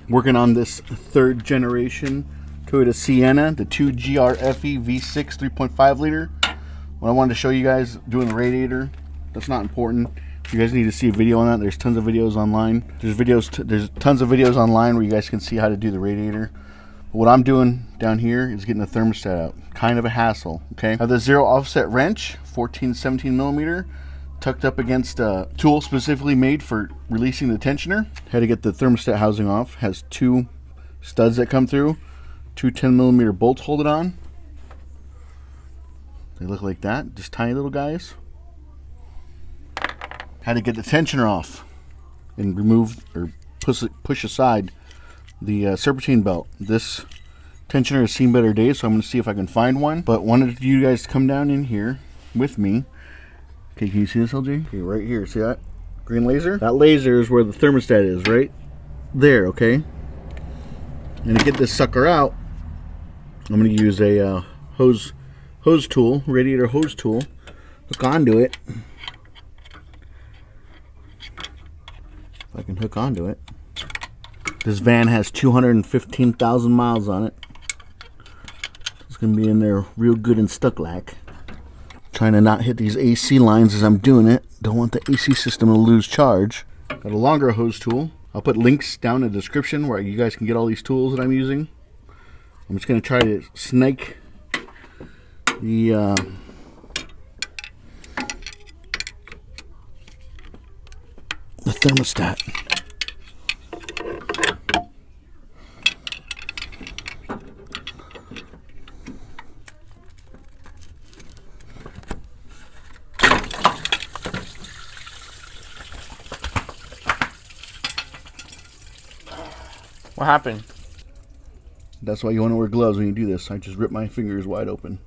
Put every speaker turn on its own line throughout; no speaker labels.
Working on this third generation Toyota Sienna, the 2GR-FE V6 3.5 liter. What I wanted to show you guys doing the radiator, that's not important. If you guys need to see a video on that, there's tons of videos online. There's tons of videos online where you guys can see how to do the radiator. But what I'm doing down here is getting the thermostat out. Kind of a hassle, okay? I have the zero offset wrench, 17 millimeter, tucked up against a tool specifically made for releasing the tensioner. Had to get the thermostat housing off. Has two studs that come through, two 10 millimeter bolts hold it on. They look like that, just tiny little guys. Had to get the tensioner off and remove or push aside the serpentine belt. This tensioner has seen better days, so I'm going to see if I can find one. But wanted you guys to come down in here with me. Okay, can you see this, LG? Okay, right here. See that green laser? That laser is where the thermostat is, right there, okay? And to get this sucker out, I'm going to use a hose tool, radiator hose tool. Hook onto it. If I can hook onto it. This van has 215,000 miles on it. It's going to be in there real good and stuck like. Trying to not hit these AC lines as I'm doing it. Don't want the AC system to lose charge. Got a longer hose tool. I'll put links down in the description where you guys can get all these tools that I'm using. I'm just going to try to snake the thermostat.
What happened?
That's why you want to wear gloves when you do this. I just ripped my fingers wide open.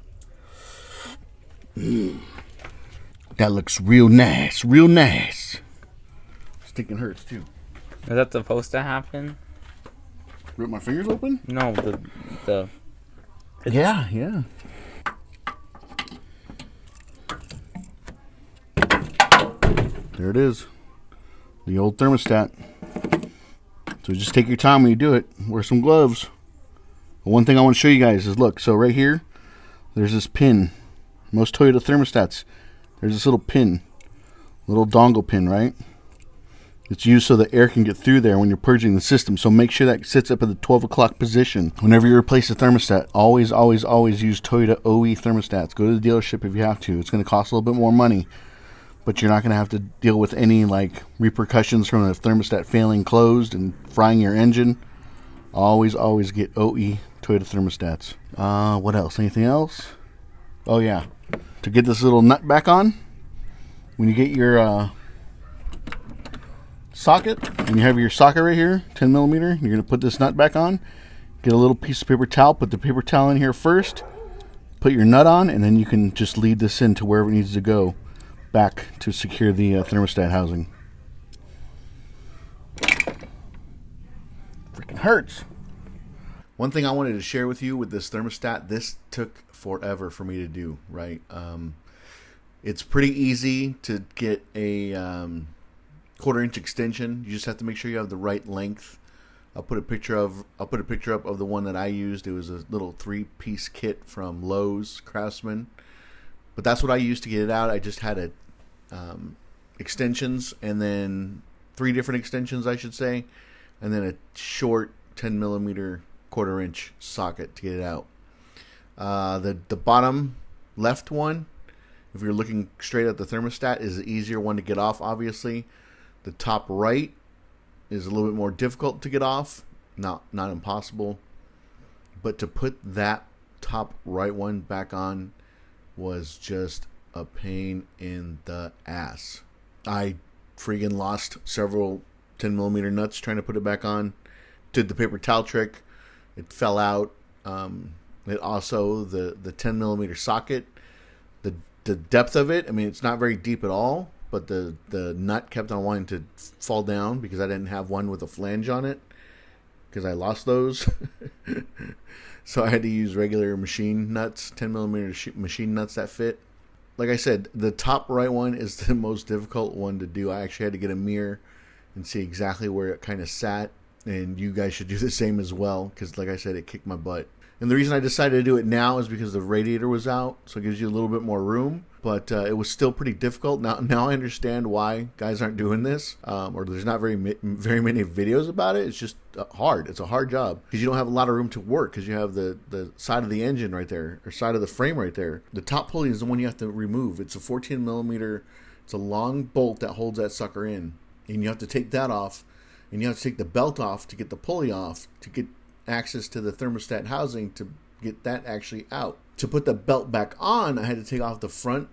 That looks real nice, real nice. Stinking hurts too.
Is that supposed to happen?
Rip my fingers open?
No, the
Yeah. There it is. The old thermostat. So just take your time when you do it. Wear some gloves. But one thing I want to show you guys is, look, so right here, there's this pin. Most Toyota thermostats, there's this little pin, little dongle pin, right? It's used so the air can get through there when you're purging the system. So make sure that sits up at the 12 o'clock position. Whenever you replace a thermostat, always use Toyota OE thermostats. Go to the dealership if you have to. It's going to cost a little bit more money, but you're not going to have to deal with any like repercussions from the thermostat failing closed and frying your engine. Always get OE Toyota thermostats. What else? Anything else? Oh yeah. To get this little nut back on, when you get your socket, and you have your socket right here, 10 millimeter, you're going to put this nut back on. Get a little piece of paper towel, put the paper towel in here first, put your nut on, and then you can just lead this into wherever it needs to go back to secure the thermostat housing. Freaking hurts. One thing I wanted to share with you with this thermostat, this took forever for me to do, right? It's pretty easy to get a 1/4 inch extension. You just have to make sure you have the right length. I'll put a picture up of the one that I used. It was a little 3-piece kit from Lowe's Craftsman. But that's what I used to get it out. I just had extensions, and then 3 different extensions, I should say, and then a short 10 millimeter 1/4 inch socket to get it out. The bottom left one, if you're looking straight at the thermostat, is the easier one to get off, obviously. The top right is a little bit more difficult to get off. Not impossible. But to put that top right one back on was just a pain in the ass. I freaking lost several 10 millimeter nuts trying to put it back on. Did the paper towel trick. It fell out. It also, the 10 millimeter socket, the depth of it, I mean, it's not very deep at all, but the nut kept on wanting to fall down because I didn't have one with a flange on it because I lost those. So I had to use regular machine nuts, 10 millimeter machine nuts that fit. Like I said, the top right one is the most difficult one to do. I actually had to get a mirror and see exactly where it kind of sat. and you guys should do the same as well, because like I said, it kicked my butt. And the reason I decided to do it now is because the radiator was out, so it gives you a little bit more room. But it was still pretty difficult. Now I understand why guys aren't doing this, or there's not very many videos about it. It's just hard. It's a hard job because you don't have a lot of room to work, because you have the side of the engine right there, or side of the frame right there. The top pulley is the one you have to remove. It's a 14 millimeter. It's a long bolt that holds that sucker in, and you have to take that off, and you have to take the belt off to get the pulley off to get access to the thermostat housing to get that actually out. To put the belt back on, I had to take off the front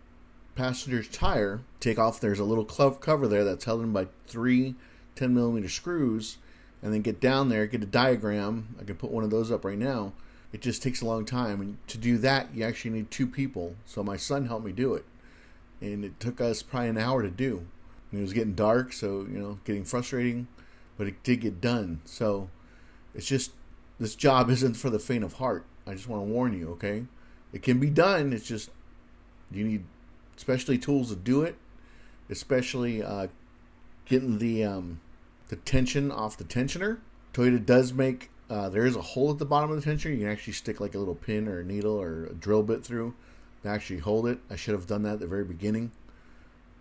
passenger's tire, there's a little cover there that's held in by 3 10 millimeter screws, and then get down there, get a diagram. I can put one of those up right now. It just takes a long time, and to do that you actually need 2 people. So my son helped me do it, and it took us probably an hour to do. And it was getting dark, so getting frustrating, but it did get done. So it's just, this job isn't for the faint of heart. I just want to warn you, okay? It can be done. It's just, you need especially tools to do it, especially getting the tension off the tensioner. Toyota does make, there is a hole at the bottom of the tensioner. You can actually stick like a little pin or a needle or a drill bit through to actually hold it. I should have done that at the very beginning.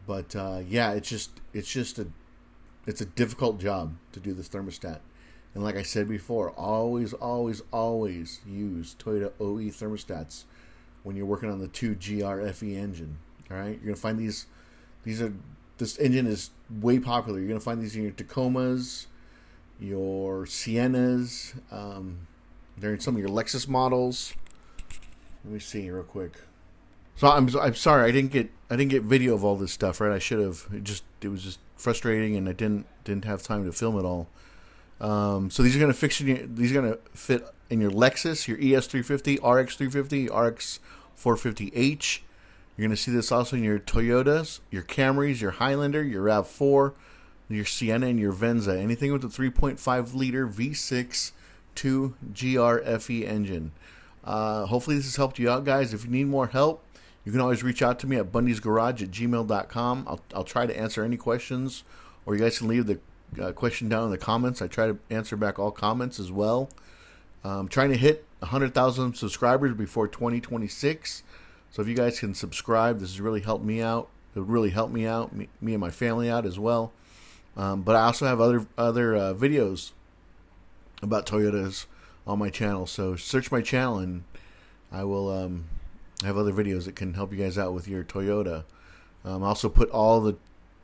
But yeah, it's a difficult job to do this thermostat. And like I said before, always use Toyota OE thermostats when you're working on the 2GR-FE engine. All right, you're gonna find this engine is way popular. You're gonna find these in your Tacomas, your Siennas. They're in some of your Lexus models. Let me see real quick. So I'm sorry I didn't get video of all this stuff. Right, I should have. It was just frustrating, and I didn't have time to film it all. So these are gonna fit in your Lexus, your ES350, RX350, RX450H. You're going to see this also in your Toyotas, your Camrys, your Highlander, your RAV4, your Sienna, and your Venza. Anything with a 3.5 liter V6 2GR-FE engine. Hopefully this has helped you out, guys. If you need more help, you can always reach out to me at BundysGarage@gmail.com. I'll try to answer any questions, or you guys can leave the question down in the comments. I try to answer back all comments as well. I'm trying to hit 100,000 subscribers before 2026. So if you guys can subscribe, this has really helped me out. It would really help me out, me and my family out as well. But I also have other videos about Toyotas on my channel. So search my channel, and I will have other videos that can help you guys out with your Toyota. I also put all the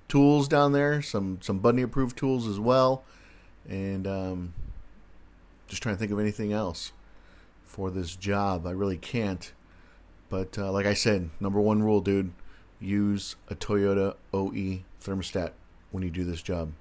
tools down there, some Bundy approved tools as well, and just trying to think of anything else for this job. I really can't. But like I said, number one rule, dude, use a Toyota OE thermostat when you do this job.